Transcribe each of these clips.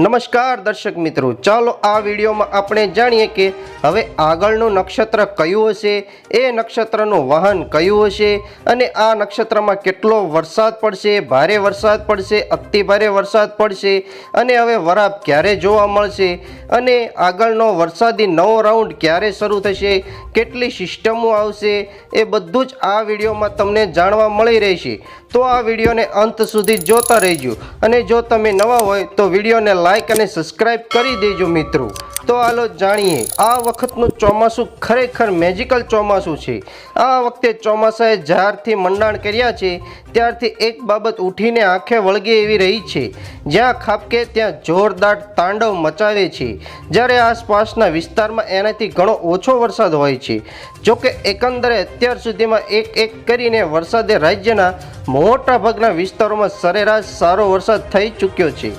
નમસ્કાર દર્શક મિત્રો, ચાલો આ વિડીયોમાં આપણે જાણીએ કે હવે આગળનું નક્ષત્ર કયું હશે, એ નક્ષત્રનું વાહન કયું હશે અને આ નક્ષત્રમાં કેટલો વરસાદ પડશે, ભારે વરસાદ પડશે, અતિ ભારે વરસાદ પડશે અને હવે વરાપ ક્યારે જોવા મળશે અને આગળનો વરસાદી નવો રાઉન્ડ ક્યારે શરૂ થશે, કેટલી સિસ્ટમો આવશે, એ બધું જ આ વિડીયોમાં તમને જાણવા મળી રહેશે। તો આ વિડીયોને અંત સુધી જોતા રહેજો અને જો તમે નવા હોય તો વિડીયોને લાઈક અને સબસ્ક્રાઇબ કરી દેજો મિત્રો। તો હાલો જાણીએ, આ વખતનું ચોમાસું ખરેખર મેજિકલ ચોમાસું છે। આ વખતે ચોમાસાએ જ્યારથી મંડાણ કર્યા છે ત્યારથી એક બાબત ઉઠીને આંખે વળગે એવી રહી છે। જ્યાં ખાબકે ત્યાં જોરદાર તાંડવ મચાવે છે, જ્યારે આસપાસના વિસ્તારમાં એનાથી ઘણો ઓછો વરસાદ હોય છે। જોકે એકંદરે અત્યાર સુધીમાં એક કરીને વરસાદે રાજ્યના મોટા ભાગના વિસ્તારોમાં સરેરાશ સારો વરસાદ થઈ ચૂક્યો છે।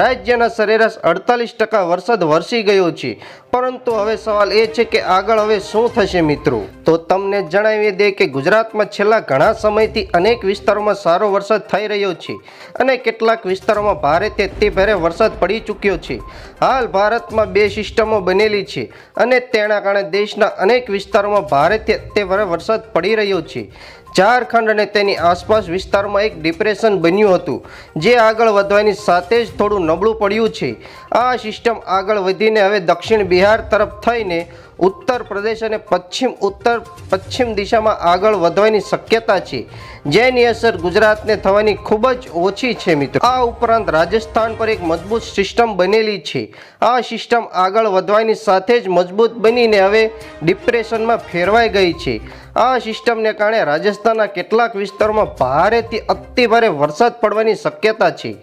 રાજ્યના સરેરાશ 48% વરસાદ વરસી ગયો છે, પરંતુ હવે સવાલ એ છે કે આગળ હવે શું થશે મિત્રો? તો તમને જણાવી દે કે ગુજરાતમાં છેલ્લા ઘણા સમયથી અનેક વિસ્તારોમાં સારો વરસાદ થઈ રહ્યો છે અને કેટલાક વિસ્તારોમાં ભારેથી અતિ ભારે વરસાદ પડી ચૂક્યો છે। હાલ ભારતમાં 2 સિસ્ટમો બનેલી છે અને તેના કારણે દેશના અનેક વિસ્તારોમાં ભારેથી અતિ ભારે વરસાદ પડી રહ્યો છે। ઝારખંડ અને તેની આસપાસ વિસ્તારમાં એક ડિપ્રેશન બન્યું હતું, જે આગળ વધવાની સાથે જ થોડું નબળું પડ્યું છે। આ સિસ્ટમ આગળ વધીને હવે દક્ષિણ બિહાર તરફ થઈને ઉત્તર પ્રદેશ અને ઉત્તર પશ્ચિમ દિશામાં આગળ વધવાની શક્યતા છે, જેની અસર ગુજરાતને થવાની ખૂબ જ ઓછી છે મિત્રો। આ ઉપરાંત રાજસ્થાન પર એક મજબૂત સિસ્ટમ બનેલી છે। આ સિસ્ટમ આગળ વધવાની સાથે જ મજબૂત બનીને હવે ડિપ્રેશનમાં ફેરવાઈ ગઈ છે। આ સિસ્ટમને કારણે રાજસ્થાનના કેટલાક વિસ્તારોમાં ભારેથી અતિ ભારે વરસાદ પડવાની શક્યતા છે।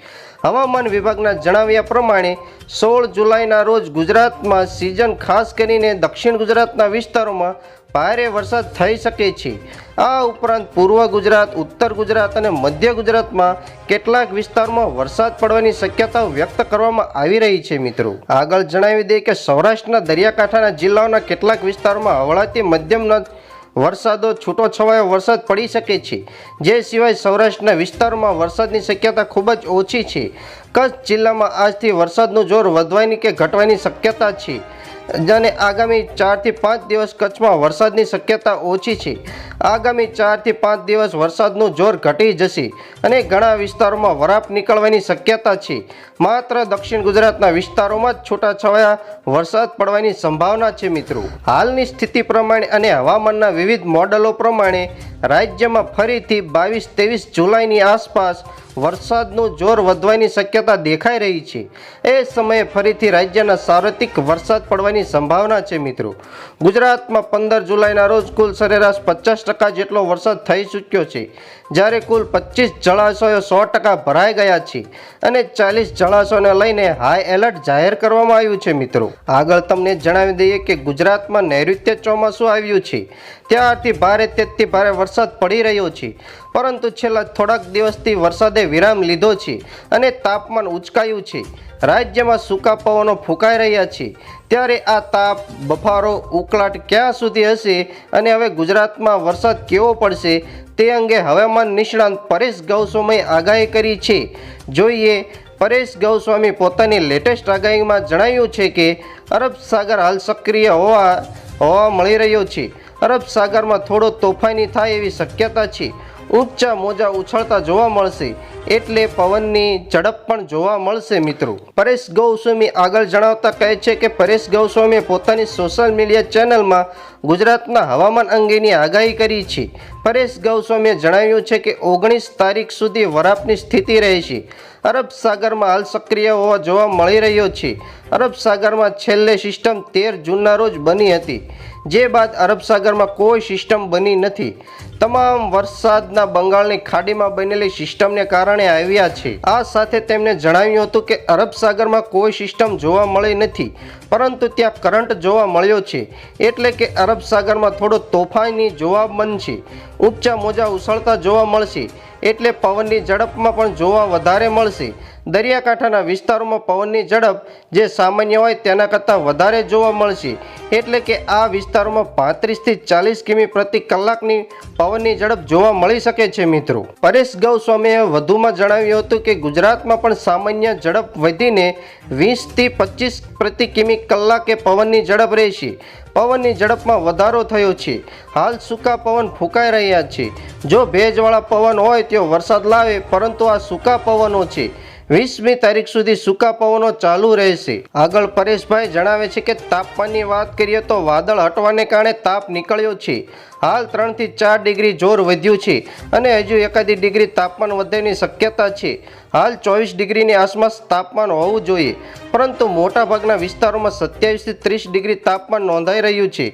હવામાન વિભાગના જણાવ્યા પ્રમાણે 16 જુલાઈના રોજ ગુજરાતમાં સિઝન ખાસ કરીને દક્ષિણ ગુજરાતના વિસ્તારોમાં ભારે વરસાદ થઈ શકે છે। આ ઉપરાંત પૂર્વ ગુજરાત, ઉત્તર ગુજરાત અને મધ્ય ગુજરાતમાં કેટલાક વિસ્તારોમાં વરસાદ પડવાની શક્યતાઓ વ્યક્ત કરવામાં આવી રહી છે મિત્રો। આગળ જણાવી દઈએ કે સૌરાષ્ટ્રના દરિયાકાંઠાના જિલ્લાઓના કેટલાક વિસ્તારોમાં હળવાથી મધ્યમ વરસાદો છૂટો છવાયો વરસાદ પડી શકે છે। જે સિવાય સૌરાષ્ટ્રના વિસ્તારોમાં વરસાદની શક્યતા ખૂબ જ ઓછી છે। કચ્છ જિલ્લામાં આજથી વરસાદનું જોર વધવાની કે ઘટવાની શક્યતા છે અને આગામી 4 થી 5 દિવસ કચ્છમાં વરસાદની શક્યતા ઓછી છે। આગામી 4 થી 5 દિવસ વરસાદનું જોર ઘટી જશે અને ઘણા વિસ્તારોમાં વરાપ નીકળવાની શક્યતા છે। માત્ર દક્ષિણ ગુજરાતના વિસ્તારોમાં જ છૂટાછવાયા વરસાદ પડવાની સંભાવના છે મિત્રો। હાલની સ્થિતિ પ્રમાણે અને હવામાનના વિવિધ મોડલો પ્રમાણે રાજ્યમાં ફરીથી 22-23 જુલાઈની આસપાસ વરસાદનું જોર વધવાની શક્યતા દેખાઈ રહી છે। એ સમયે ફરીથી રાજ્યના સાર્વત્રિક વરસાદ પડવાની સંભાવના છે મિત્રો। ગુજરાતમાં 15 જુલાઈના રોજ કુલ સરેરાશ 50% જેટલો વરસાદ થઈ ચૂક્યો છે, જ્યારે કુલ 25 જળાશયો 100% ભરાઈ ગયા છે અને 40 જળાશયોને લઈને હાઈ એલર્ટ જાહેર કરવામાં આવ્યું છે મિત્રો। આગળ તમને જણાવી દઈએ કે ગુજરાતમાં નૈઋત્ય ચોમાસું આવ્યું છે, ત્યારથી ભારેથી ભારે વરસાદ પડી રહ્યો છે, પરંતુ છેલ્લા થોડાક દિવસથી વરસાદે વિરામ લીધો છે અને તાપમાન ઉંચકાયું છે। રાજ્યમાં સૂકા પવનો ફૂંકાઈ રહ્યા છે, ત્યારે આ તાપ, બફારો, ઉકળાટ ક્યાં સુધી હશે અને હવે ગુજરાતમાં વરસાદ કેવો પડશે તે અંગે હવામાન નિષ્ણાંત પરેશ ગૌસ્વામીએ આગાહી કરી છે। જોઈએ, પરેશ ગૌસ્વામી પોતાની લેટેસ્ટ આગાહીમાં જણાવ્યું છે કે અરબ સાગર હાલ સક્રિય હોવા મળી રહ્યો છે। અરબ સાગરમાં થોડો તોફાની થાય એવી શક્યતા છે। ઊંચા મોજા ઉછળતા જોવા મળશે, એટલે પવનની ઝડપ પણ જોવા મળશે મિત્રો। પરેશ ગૌસ્વામી આગળ જણાવતા કહે છે કે પરેશ ગૌસ્વામીએ પોતાની સોશિયલ મીડિયા ચેનલમાં ગુજરાતના હવામાન અંગેની આગાહી કરી છે। પરેશ ગૌસ્વામીએ જણાવ્યું છે કે 19 તારીખ સુધી વરાપની સ્થિતિ રહેશે। અરબ સાગરમાં હાલ સક્રિય હોવા જોવા મળી રહ્યો છે। અરબ સાગરમાં છેલ્લે સિસ્ટમ 13 જૂનના રોજ બની હતી, જે બાદ અરબ સાગરમાં કોઈ સિસ્ટમ બની નથી। તમામ વરસાદના બંગાળની ખાડીમાં બનેલી સિસ્ટમને કારણે આવ્યા છે। આ સાથે તેમણે જણાવ્યું હતું કે અરબ સાગરમાં કોઈ સિસ્ટમ જોવા મળી નથી, પરંતુ ત્યાં કરંટ જોવા મળ્યો છે, એટલે કે અરબ સાગરમાં થોડો તોફાની જોવા બનશે। ઊંચા મોજા ઉછળતા જોવા મળશે, એટલે પવનની ઝડપમાં પણ જોવા વધારે મળશે। દરિયાકાંઠાના વિસ્તારોમાં પવનની ઝડપ જે સામાન્ય હોય તેના કરતાં વધારે જોવા મળશે, એટલે કે આ વિસ્તારોમાં 35થી 40 કિમી પ્રતિ કલાકની પવનની ઝડપ જોવા મળી શકે છે મિત્રો. પરેશ ગૌસ્વામીએ વધુમાં જણાવ્યું હતું કે ગુજરાતમાં પણ સામાન્ય ઝડપ વધીને 20થી 25 પ્રતિ કિમી કલાકે પવનની ઝડપ રહેશે. પવનની ઝડપમાં વધારો થયો છે. હાલ સૂકા પવન ફૂંકાઈ રહ્યા છે. જો ભેજવાળા પવન હોય તો વરસાદ લાવે, પરંતુ આ સૂકા પવનો છે. 20મી તારીખ સુધી સૂકા પવનો ચાલુ રહેશે. આગળ પરેશભાઈ જણાવે છે કે તાપમાનની વાત કરીએ તો વાદળ હટવાને કારણે તાપ નીકળ્યો છે. હાલ 3 થી 4 ડિગ્રી જોર વધ્યું છે અને હજુ એકાદી ડિગ્રી તાપમાન વધવાની શક્યતા છે. હાલ 24 ડિગ્રીની આસપાસ તાપમાન હોવું જોઈએ, પરંતુ મોટાભાગના વિસ્તારોમાં 27 થી 30 ડિગ્રી તાપમાન નોંધાઈ રહ્યું છે.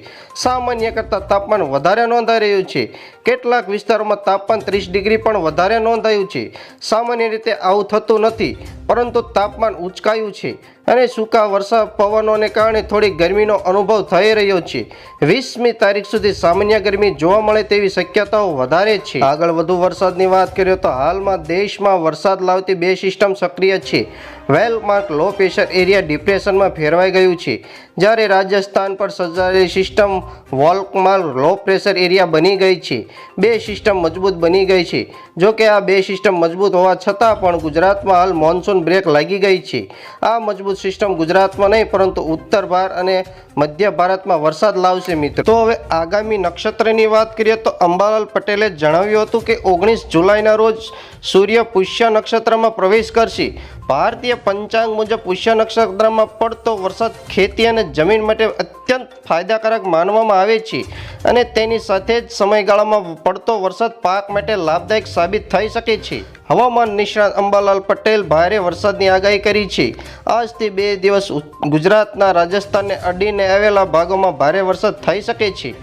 સામાન્ય કરતાં તાપમાન વધારે નોંધાઈ રહ્યું છે. કેટલાક વિસ્તારોમાં તાપમાન 30 ડિગ્રી પણ વધારે નોંધાયું છે. સામાન્ય રીતે આવું થતું નથી, પરંતુ તાપમાન ઉંચકાયું છે અને સૂકા વરસાદ પવનોને કારણે થોડી ગરમીનો અનુભવ થઈ રહ્યો છે. 20મી તારીખ સુધી સામાન્ય ગરમી જોવા મળે તેવી શક્યતાઓ વધારે છે. આગળ વધુ વરસાદની વાત કરીએ તો હાલમાં દેશમાં વરસાદ લાવતી 2 સિસ્ટમ સક્રિય છે. વેલમાર્ક લો પ્રેશર એરિયા ડિપ્રેશનમાં ફેરવાઈ ગયું છે, જ્યારે રાજસ્થાન પર સર્જાયેલી સિસ્ટમ વોલ્કમાર્ક લો પ્રેશર એરિયા બની ગઈ છે. 2 સિસ્ટમ મજબૂત બની ગઈ છે. જો કે આ 2 સિસ્ટમ મજબૂત હોવા છતાં પણ ગુજરાતમાં હાલ મોન્સૂન બ્રેક લાગી ગઈ છે. આ મજબૂત સિસ્ટમ ગુજરાતમાં નહીં પરંતુ ઉત્તર ભારત અને મધ્ય ભારતમાં વરસાદ લાવશે મિત્રો. તો હવે આગામી નક્ષત્રની વાત કરીએ તો અંબાલાલ પટેલે જણાવ્યું હતું કે 19 જુલાઈના રોજ સૂર્ય પુષ્ય નક્ષત્રમાં પ્રવેશ કરશે. ભારતીય પંચાંગ મુજબ પુષ્ય નક્ષત્રમાં પડતો વરસાદ ખેતી અને જમીન માટે અત્યંત ફાયદાકારક માનવામાં આવે છે અને તેની સાથે જ સમયગાળામાં પડતો વરસાદ પાક માટે લાભદાયક સાબિત થઈ શકે છે. હવામાન નિષ્ણાત અંબાલાલ પટેલ ભારે વરસાદની આગાહી કરી છે. આજથી 2 દિવસ ગુજરાતના રાજસ્થાનને અડીને આવેલા ભાગોમાં ભારે વરસાદ થઈ શકે છે.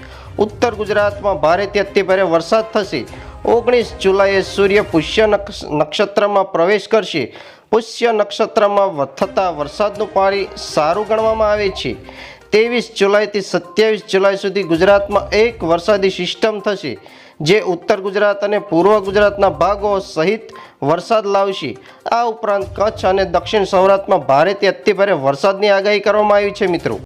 ઉત્તર ગુજરાતમાં ભારેથી અતિભારે વરસાદ થશે. 19 જુલાઈએ સૂર્ય પુષ્ય નક્ષત્રમાં પ્રવેશ કરશે. પુષ્ય નક્ષત્રમાં થતા વરસાદનું પાણી સારું ગણવામાં આવે છે. 23 જુલાઈથી 27 જુલાઈ સુધી ગુજરાતમાં એક વરસાદી સિસ્ટમ થશે, જે ઉત્તર ગુજરાત અને પૂર્વ ગુજરાતના ભાગો સહિત વરસાદ લાવશે. આ ઉપરાંત કચ્છ અને દક્ષિણ સૌરાષ્ટ્રમાં ભારેથી અતિભારે વરસાદની આગાહી કરવામાં આવી છે મિત્રો.